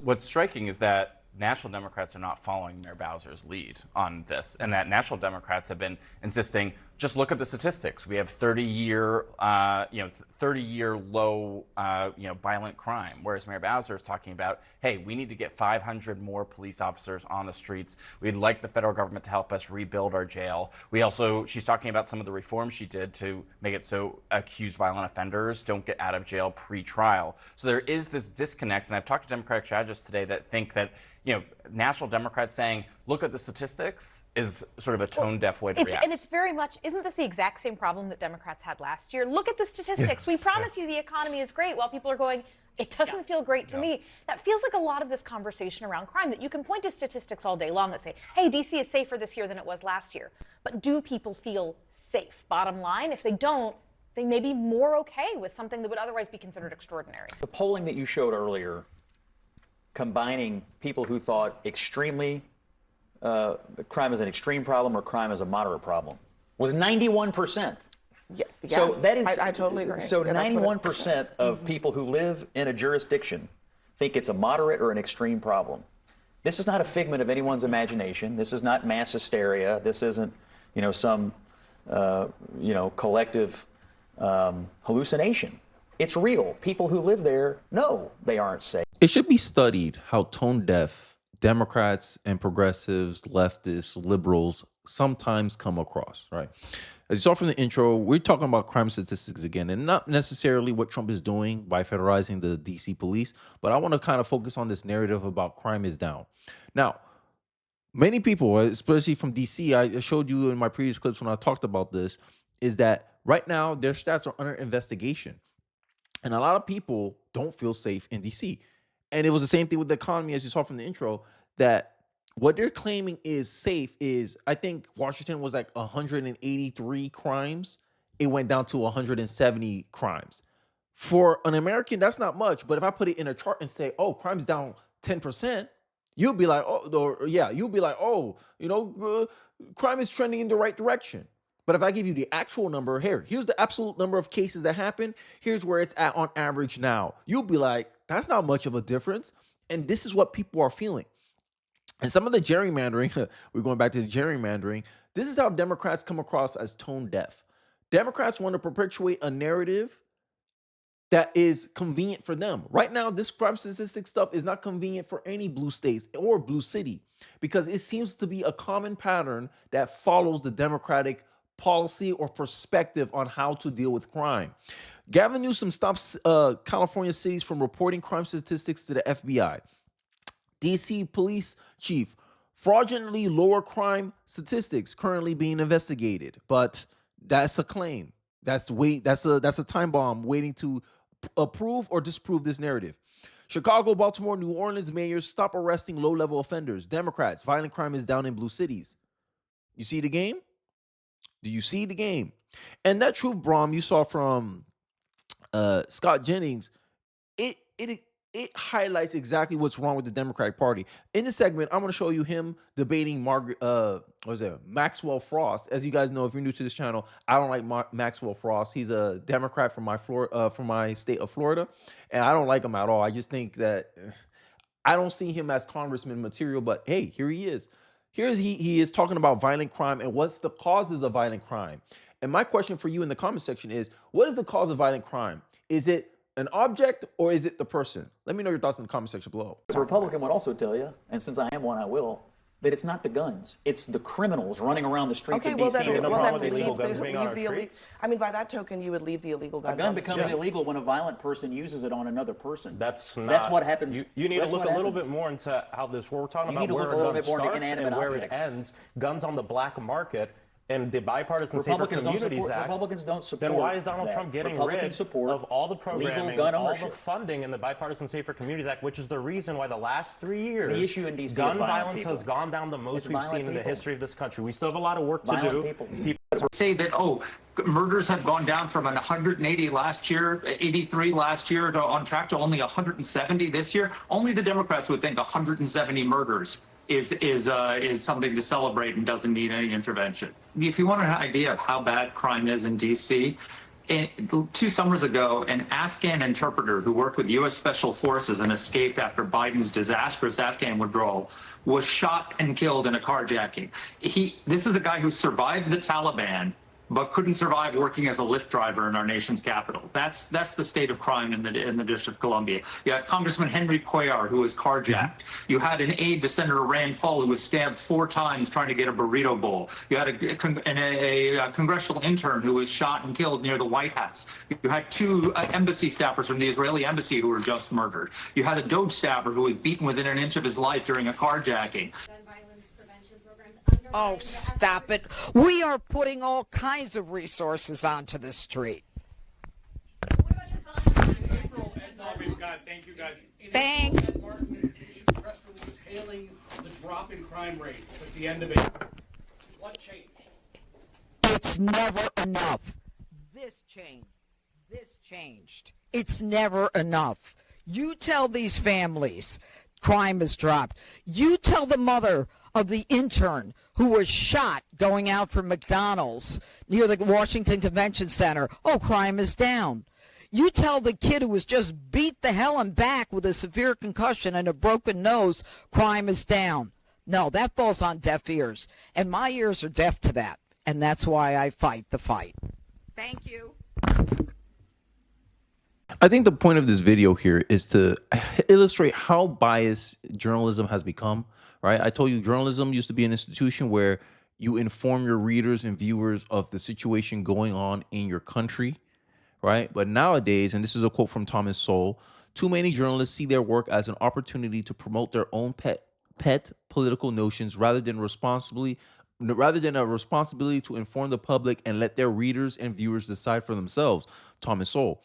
what's striking is that National Democrats are not following Mayor Bowser's lead on this, and that National Democrats have been insisting, just look at the statistics. We have 30-year, 30-year low, violent crime. Whereas Mayor Bowser is talking about, hey, we need to get 500 more police officers on the streets. We'd like the federal government to help us rebuild our jail. She's talking about some of the reforms she did to make it so accused violent offenders don't get out of jail pre-trial. So there is this disconnect, and I've talked to Democratic strategists today that think that National Democrats saying, look at the statistics is sort of a tone-deaf way to react. And it's very much, isn't this the exact same problem that Democrats had last year? Look at the statistics. We promise you the economy is great, while people are going, it doesn't feel great to me. That feels like a lot of this conversation around crime, that you can point to statistics all day long that say, hey, D.C. is safer this year than it was last year. But do people feel safe? Bottom line, if they don't, they may be more okay with something that would otherwise be considered extraordinary. The polling that you showed earlier, combining people who thought crime is an extreme problem or crime is a moderate problem, was 91%. Yeah, so that is, I totally agree. So 91% of people who live in a jurisdiction think it's a moderate or an extreme problem. This is not a figment of anyone's imagination. This is not mass hysteria. This isn't, some, collective hallucination. It's real. People who live there know they aren't safe. It should be studied how tone deaf Democrats and progressives, leftists, liberals sometimes come across, right? As you saw from the intro, we're talking about crime statistics again, and not necessarily what Trump is doing by federalizing the DC police, but I want to kind of focus on this narrative about crime is down. Now, many people, especially from DC, I showed you in my previous clips when I talked about this, is that right now their stats are under investigation. And a lot of people don't feel safe in DC. And it was the same thing with the economy, as you saw from the intro, that what they're claiming is safe is, I think Washington was like 183 crimes. It went down to 170 crimes. For an American, that's not much. But if I put it in a chart and say, oh, crime's down 10%, you'll be like, crime is trending in the right direction. But if I give you the actual number, here's the absolute number of cases that happen. Here's where it's at on average now. You'll be like, that's not much of a difference. And this is what people are feeling. And some of the gerrymandering, we're going back to the gerrymandering, this is how Democrats come across as tone deaf. Democrats want to perpetuate a narrative that is convenient for them. Right now, this crime statistic stuff is not convenient for any blue states or blue city, because it seems to be a common pattern that follows the Democratic policy or perspective on how to deal with crime. Gavin Newsom stops California cities from reporting crime statistics to the FBI. DC police chief, fraudulently lower crime statistics currently being investigated, but that's a claim. That's a time bomb waiting to approve or disprove this narrative. Chicago, Baltimore, New Orleans mayors stop arresting low-level offenders. Democrats, violent crime is down in blue cities. You see the game? Do you see the game? And that truth bomb you saw from Scott Jennings, it highlights exactly what's wrong with the Democratic Party. In this segment, I'm going to show you him debating Maxwell Frost. As you guys know, if you're new to this channel, I don't like Maxwell Frost. He's a Democrat from my state of Florida, and I don't like him at all. I just think that I don't see him as congressman material, but hey, here he is. He is talking about violent crime and what's the causes of violent crime. And my question for you in the comment section is, what is the cause of violent crime? Is it an object or is it the person? Let me know your thoughts in the comment section below. A Republican would also tell you, and since I am one, I will, that it's not the guns. It's the criminals running around the streets of D.C. I mean, by that token, you would leave the illegal guns. A gun becomes illegal when a violent person uses it on another person. That's what happens. You need to look a little bit more into how this. We're talking about where a gun starts and where it ends. Guns on the black market. And the Bipartisan Safer Communities Act, Republicans don't support then why is Donald Trump getting rid of all the programming, all the funding in the Bipartisan Safer Communities Act, which is the reason why the last 3 years the issue in DC gun violence has gone down the most we've seen in the history of this country. We still have a lot of work to do. People say that, murders have gone down from 180 last year, 83 last year, on track to only 170 this year. Only the Democrats would think 170 murders is something to celebrate and doesn't need any intervention. If you want an idea of how bad crime is in D.C., 2 summers ago, an Afghan interpreter who worked with U.S. Special Forces and escaped after Biden's disastrous Afghan withdrawal was shot and killed in a carjacking. This is a guy who survived the Taliban, but couldn't survive working as a Lyft driver in our nation's capital. That's the state of crime in the District of Columbia. You had Congressman Henry Cuellar, who was carjacked. You had an aide to Senator Rand Paul, who was stabbed 4 times trying to get a burrito bowl. You had a congressional intern who was shot and killed near the White House. You had 2 embassy staffers from the Israeli embassy who were just murdered. You had a Doge staffer who was beaten within an inch of his life during a carjacking. Oh, stop it. We are putting all kinds of resources onto the street. Thank you, guys. Thanks. Martin issued a press release hailing the drop in crime rates at the end of April. What changed? It's never enough. This changed. This changed. It's never enough. You tell these families crime has dropped. You tell the mother of the intern who was shot going out from McDonald's near the Washington Convention Center, oh, crime is down. You tell the kid who was just beat the hell and back with a severe concussion and a broken nose, crime is down. No, that falls on deaf ears. And my ears are deaf to that. And that's why I fight the fight. Thank you. I think the point of this video here is to illustrate how biased journalism has become, right? I told you journalism used to be an institution where you inform your readers and viewers of the situation going on in your country, right? But nowadays, and this is a quote from Thomas Sowell, too many journalists see their work as an opportunity to promote their own pet political notions rather than a responsibility to inform the public and let their readers and viewers decide for themselves. Thomas Sowell.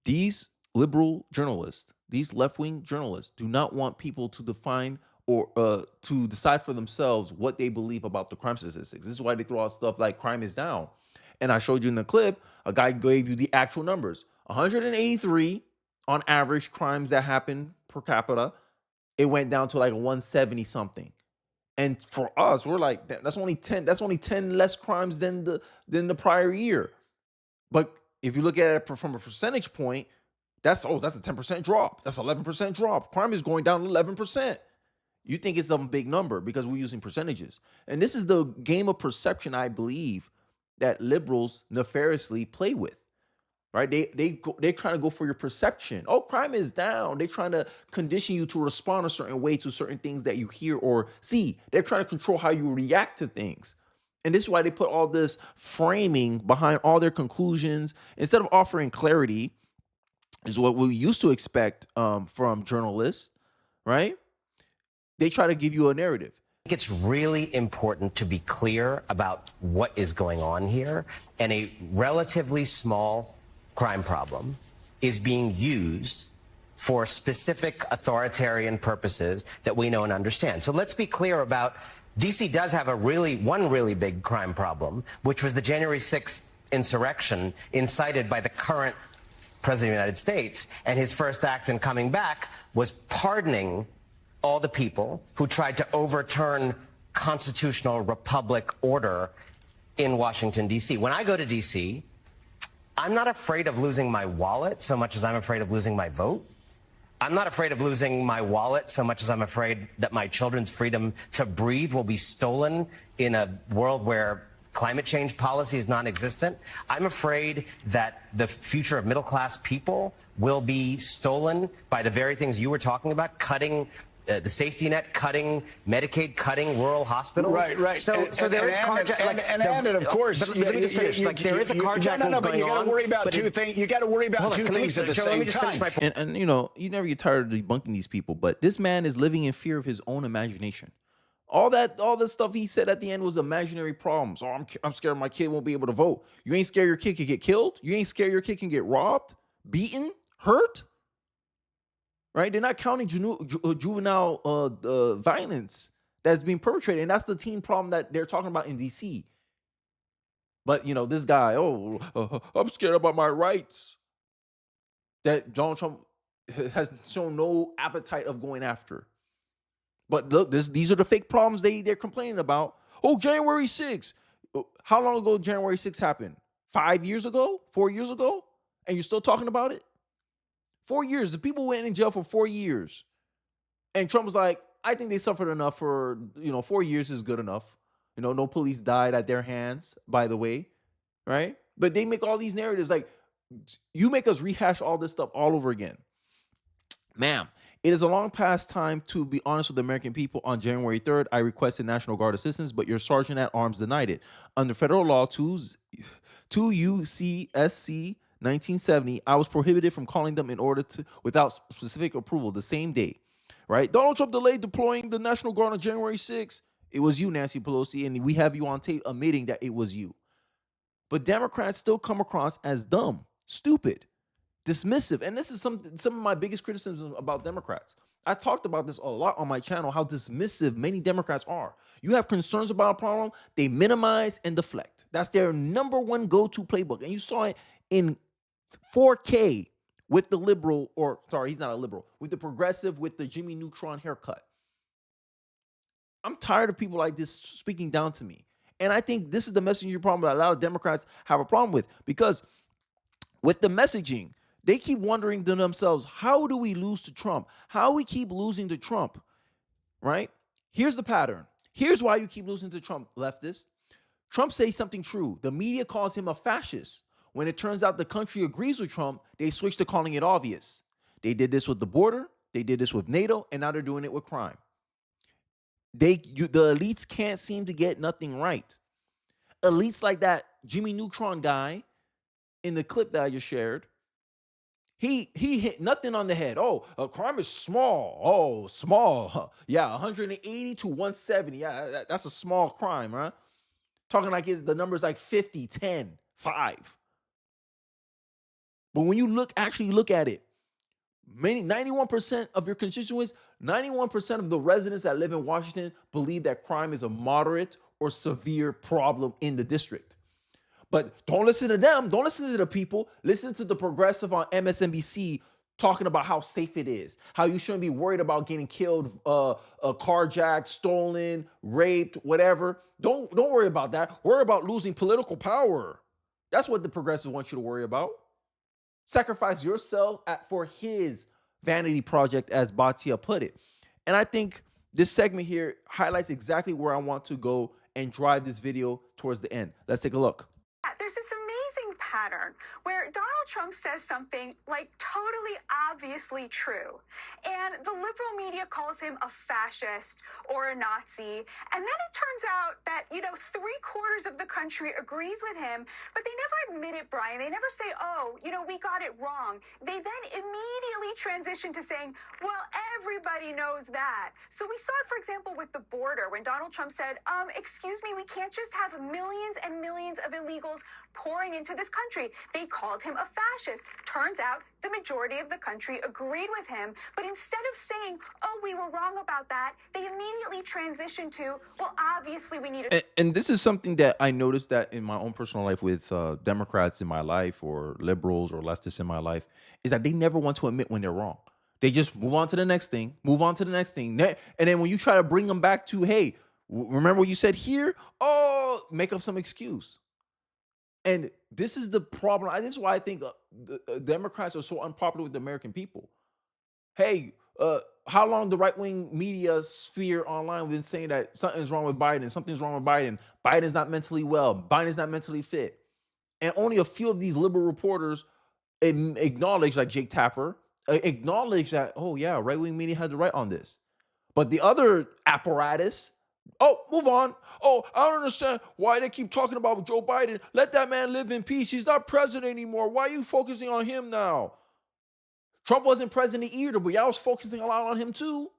These liberal journalists, these left-wing journalists do not want people to define or to decide for themselves what they believe about the crime statistics. This is why they throw out stuff like crime is down. And I showed you in the clip, a guy gave you the actual numbers. 183 on average crimes that happen per capita. It went down to like 170 something. And for us, we're like, that's only 10 less crimes than the prior year. But if you look at it from a percentage point, that's a 10% drop. That's 11% drop. Crime is going down 11%. You think it's a big number because we're using percentages. And this is the game of perception, I believe, that liberals nefariously play with, right? They're trying to go for your perception. Oh, crime is down. They're trying to condition you to respond a certain way to certain things that you hear or see. They're trying to control how you react to things. And this is why they put all this framing behind all their conclusions. Instead of offering clarity, is what we used to expect from journalists, right? They try to give you a narrative. I think it's really important to be clear about what is going on here. And a relatively small crime problem is being used for specific authoritarian purposes that we know and understand. So let's be clear about D.C. does have one really big crime problem, which was the January 6th insurrection incited by the current president of the United States. And his first act in coming back was pardoning all the people who tried to overturn constitutional republic order in Washington, D.C. When I go to D.C., I'm not afraid of losing my wallet so much as I'm afraid of losing my vote. I'm not afraid of losing my wallet so much as I'm afraid that my children's freedom to breathe will be stolen in a world where climate change policy is non-existent. I'm afraid that the future of middle-class people will be stolen by the very things you were talking about, cutting the safety net, cutting Medicaid, cutting rural hospitals. Right. So there is carjacking. And of course, but let me just finish. There is a carjacking going on. But you got to worry about two things. You got to worry about two things at the same time. And you know, you never get tired of debunking these people. But this man is living in fear of his own imagination. All the stuff he said at the end was imaginary problems. Oh, I'm scared my kid won't be able to vote. You ain't scared your kid can get killed. You ain't scared your kid can get robbed, beaten, hurt. Right? They're not counting juvenile violence that's being perpetrated. And that's the teen problem that they're talking about in D.C. But, you know, this guy, I'm scared about my rights. That Donald Trump has shown no appetite of going after. But look, these are the fake problems they're complaining about. Oh, January 6th. How long ago January 6th happened? 5 years ago, 4 years ago, and you're still talking about it? 4 years. The people went in jail for 4 years. And Trump was like, I think they suffered enough for, 4 years is good enough. No police died at their hands, by the way, right? But they make all these narratives like, you make us rehash all this stuff all over again. Ma'am, it is a long past time to be honest with the American people. On January 3rd, I requested National Guard assistance, but your sergeant at arms denied it. Under federal law 2 UCSC 1970, I was prohibited from calling them without specific approval the same day, right? Donald Trump delayed deploying the National Guard on January 6th. It was you, Nancy Pelosi, and we have you on tape admitting that it was you. But Democrats still come across as dumb, stupid, dismissive. And this is some of my biggest criticisms about Democrats. I talked about this a lot on my channel, how dismissive many Democrats are. You have concerns about a problem, they minimize and deflect. That's their number one go-to playbook. And you saw it in 4K with the liberal, or sorry, he's not a liberal, with the progressive, with the Jimmy Neutron haircut. I'm tired of people like this speaking down to me. And I think this is the messaging problem that a lot of Democrats have a problem with, because with the messaging, they keep wondering to themselves, how do we lose to Trump? How we keep losing to Trump, right? Here's the pattern. Here's why you keep losing to Trump, leftists. Trump says something true. The media calls him a fascist. When it turns out the country agrees with Trump, they switch to calling it obvious. They did this with the border. They did this with NATO, and now they're doing it with crime. The elites can't seem to get nothing right. Elites like that Jimmy Neutron guy in the clip that I just shared, he hit nothing on the head. Oh, crime is small. Oh, small. Yeah, 180 to 170. Yeah, that's a small crime, huh? Talking like the number's like 50, 10, 5. But when you actually look at it, 91% of your constituents, 91% of the residents that live in Washington believe that crime is a moderate or severe problem in the district. But don't listen to them. Don't listen to the people. Listen to the progressive on MSNBC talking about how safe it is, how you shouldn't be worried about getting killed, carjacked, stolen, raped, whatever. Don't worry about that. Worry about losing political power. That's what the progressives want you to worry about. Sacrifice yourself for his vanity project, as Batia put it. And I think this segment here highlights exactly where I want to go and drive this video towards the end. Let's take a look. There's this amazing pattern where Donald Trump says something like totally obviously true, and the liberal media calls him a fascist or a Nazi, and then it turns out that, 3/4 of the country agrees with him, but they never admit it, Brian. They never say, oh, we got it wrong. They then immediately transition to saying, well, everybody knows that. So we saw it, for example, with the border, when Donald Trump said, excuse me, we can't just have millions and millions of illegals pouring into this country. They called him a fascist. Turns out the majority of the country agreed with him. But instead of saying, oh, we were wrong about that, they immediately transitioned to, well, obviously we need to. And this is something that I noticed that in my own personal life with Democrats in my life, or liberals or leftists in my life, is that they never want to admit when they're wrong. They just move on to the next thing, And then when you try to bring them back to, hey, remember what you said here? Oh, make up some excuse. And this is the problem. This is why I think the Democrats are so unpopular with the American people. Hey, how long the right-wing media sphere online have been saying that something's wrong with Biden, Biden's not mentally well, Biden's not mentally fit. And only a few of these liberal reporters acknowledge, like Jake Tapper, acknowledge that, oh yeah, right-wing media has the right on this. But the other apparatus, oh, move on. Oh, I don't understand why they keep talking about Joe Biden. Let that man live in peace. He's not president anymore. Why are you focusing on him now? Trump wasn't president either, but y'all was focusing a lot on him too.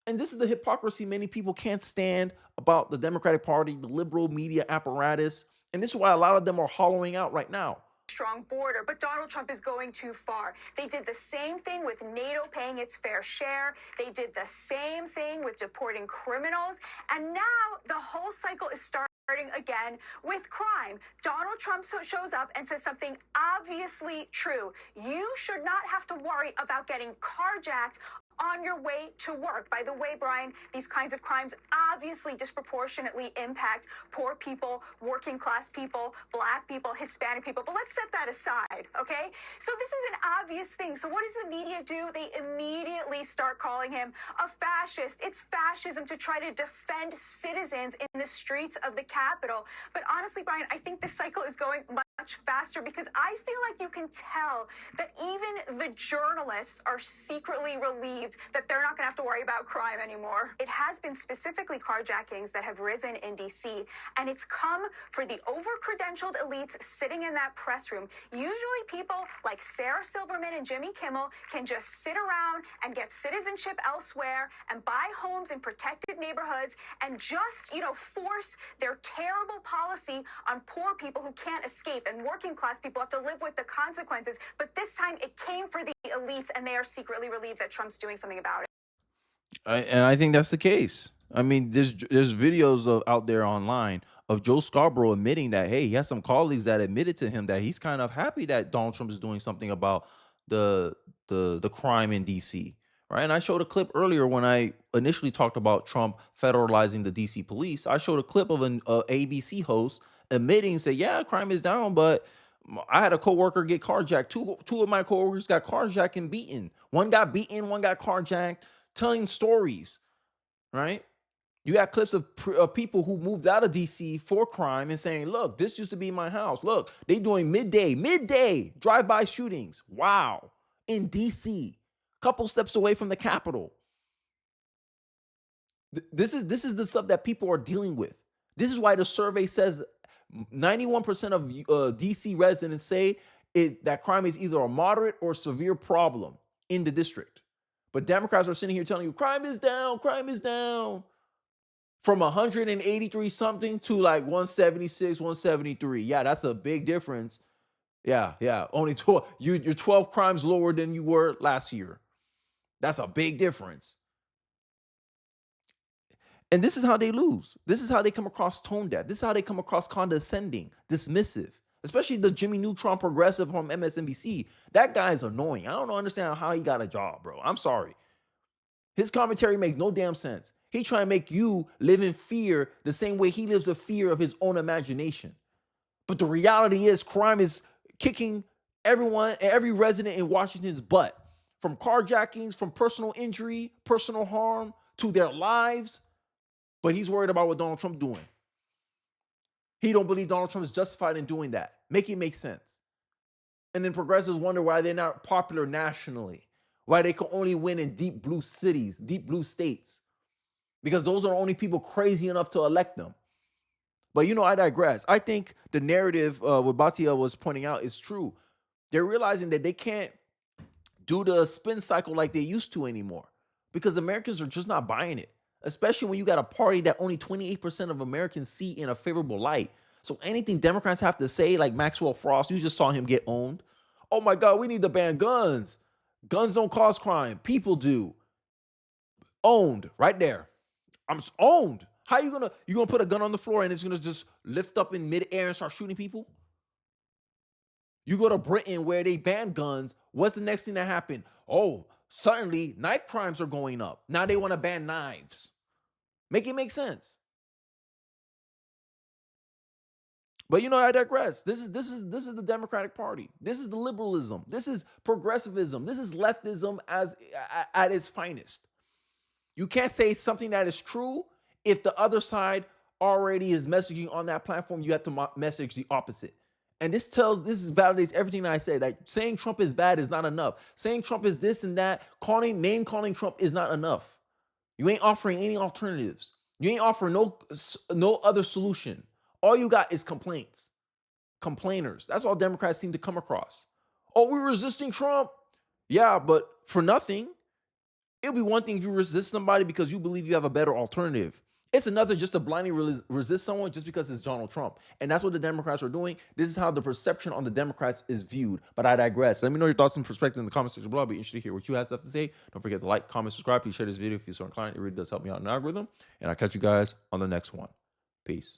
And this is the hypocrisy many people can't stand about the Democratic Party, the liberal media apparatus. And this is why a lot of them are hollowing out right now. Strong border, but Donald Trump is going too far. They did the same thing with NATO paying its fair share. They did the same thing with deporting criminals. And now the whole cycle is starting again with crime. Donald Trump shows up and says something obviously true. You should not have to worry about getting carjacked on your way to work. By the way, Brian, these kinds of crimes obviously disproportionately impact poor people, working class people, black people, Hispanic people. But let's set that aside, okay? So this is an obvious thing. So what does the media do? They immediately start calling him a fascist. It's fascism to try to defend citizens in the streets of the Capitol. But honestly, Brian, I think this cycle is going much faster because I feel like you can tell that even the journalists are secretly relieved that they're not going to have to worry about crime anymore. It has been specifically carjackings that have risen in D.C., and it's come for the over-credentialed elites sitting in that press room. Usually people like Sarah Silverman and Jimmy Kimmel can just sit around and get citizenship elsewhere and buy homes in protected neighborhoods and just, force their terrible policy on poor people who can't escape, and working class people have to live with the consequences. But this time it came for the elites, and they are secretly relieved that Trump's doing something about it. And I think that's the case. I mean, there's videos out there online of Joe Scarborough admitting that, hey, he has some colleagues that admitted to him that he's kind of happy that Donald Trump is doing something about the crime in DC, right? And I showed a clip earlier when I initially talked about Trump federalizing the DC police. I showed a clip of an ABC host admitting, say, yeah, crime is down, but I had a coworker get carjacked. Two of my coworkers got carjacked and beaten. One got beaten, one got carjacked, telling stories, right? You got clips of people who moved out of DC for crime and saying, look, this used to be my house. Look, they doing midday drive-by shootings. Wow. In DC, couple steps away from the Capitol. This is the stuff that people are dealing with. This is why the survey says 91% of DC residents say that crime is either a moderate or severe problem in the district. But Democrats are sitting here telling you crime is down from 183 something to like 176, 173. Yeah, that's a big difference. Yeah. Only 12. You're 12 crimes lower than you were last year. That's a big difference. And this is how they lose. This is how they come across tone deaf. This is how they come across condescending, dismissive, especially the Jimmy Neutron progressive from MSNBC. That guy is annoying. I don't understand how he got a job, bro. I'm sorry. His commentary makes no damn sense. He trying to make you live in fear the same way he lives in fear of his own imagination. But the reality is crime is kicking every resident in Washington's butt. From carjackings, from personal injury, personal harm, to their lives. But he's worried about what Donald Trump doing. He don't believe Donald Trump is justified in doing that. Make it make sense. And then progressives wonder why they're not popular nationally. Why they can only win in deep blue cities, deep blue states. Because those are the only people crazy enough to elect them. But I digress. I think the narrative what Batia was pointing out is true. They're realizing that they can't do the spin cycle like they used to anymore. Because Americans are just not buying it. Especially when you got a party that only 28% of Americans see in a favorable light. So anything Democrats have to say, like Maxwell Frost, you just saw him get owned. Oh my God, we need to ban guns. Guns don't cause crime. People do. Owned right there. I'm owned. How you gonna put a gun on the floor and it's gonna just lift up in midair and start shooting people? You go to Britain where they ban guns. What's the next thing that happened? Oh, suddenly knife crimes are going up. Now they want to ban knives. Make it make sense. But I digress. This is the Democratic Party. This is the liberalism. This is progressivism. This is leftism at its finest. You can't say something that is true if the other side already is messaging on that platform. You have to message the opposite. And this validates everything that I said. That saying Trump is bad is not enough. Saying Trump is this and that, name calling Trump is not enough. You ain't offering any alternatives. You ain't offering no other solution. All you got is complaints. Complainers. That's all Democrats seem to come across. Oh, we're resisting Trump. Yeah, but for nothing. It'll be one thing if you resist somebody because you believe you have a better alternative. It's another just to blindly resist someone just because it's Donald Trump. And that's what the Democrats are doing. This is how the perception on the Democrats is viewed. But I digress. Let me know your thoughts and perspectives in the comment section below. I'll be interested to hear what you have stuff to say. Don't forget to like, comment, subscribe. Please share this video if you're so inclined. It really does help me out in the algorithm. And I'll catch you guys on the next one. Peace.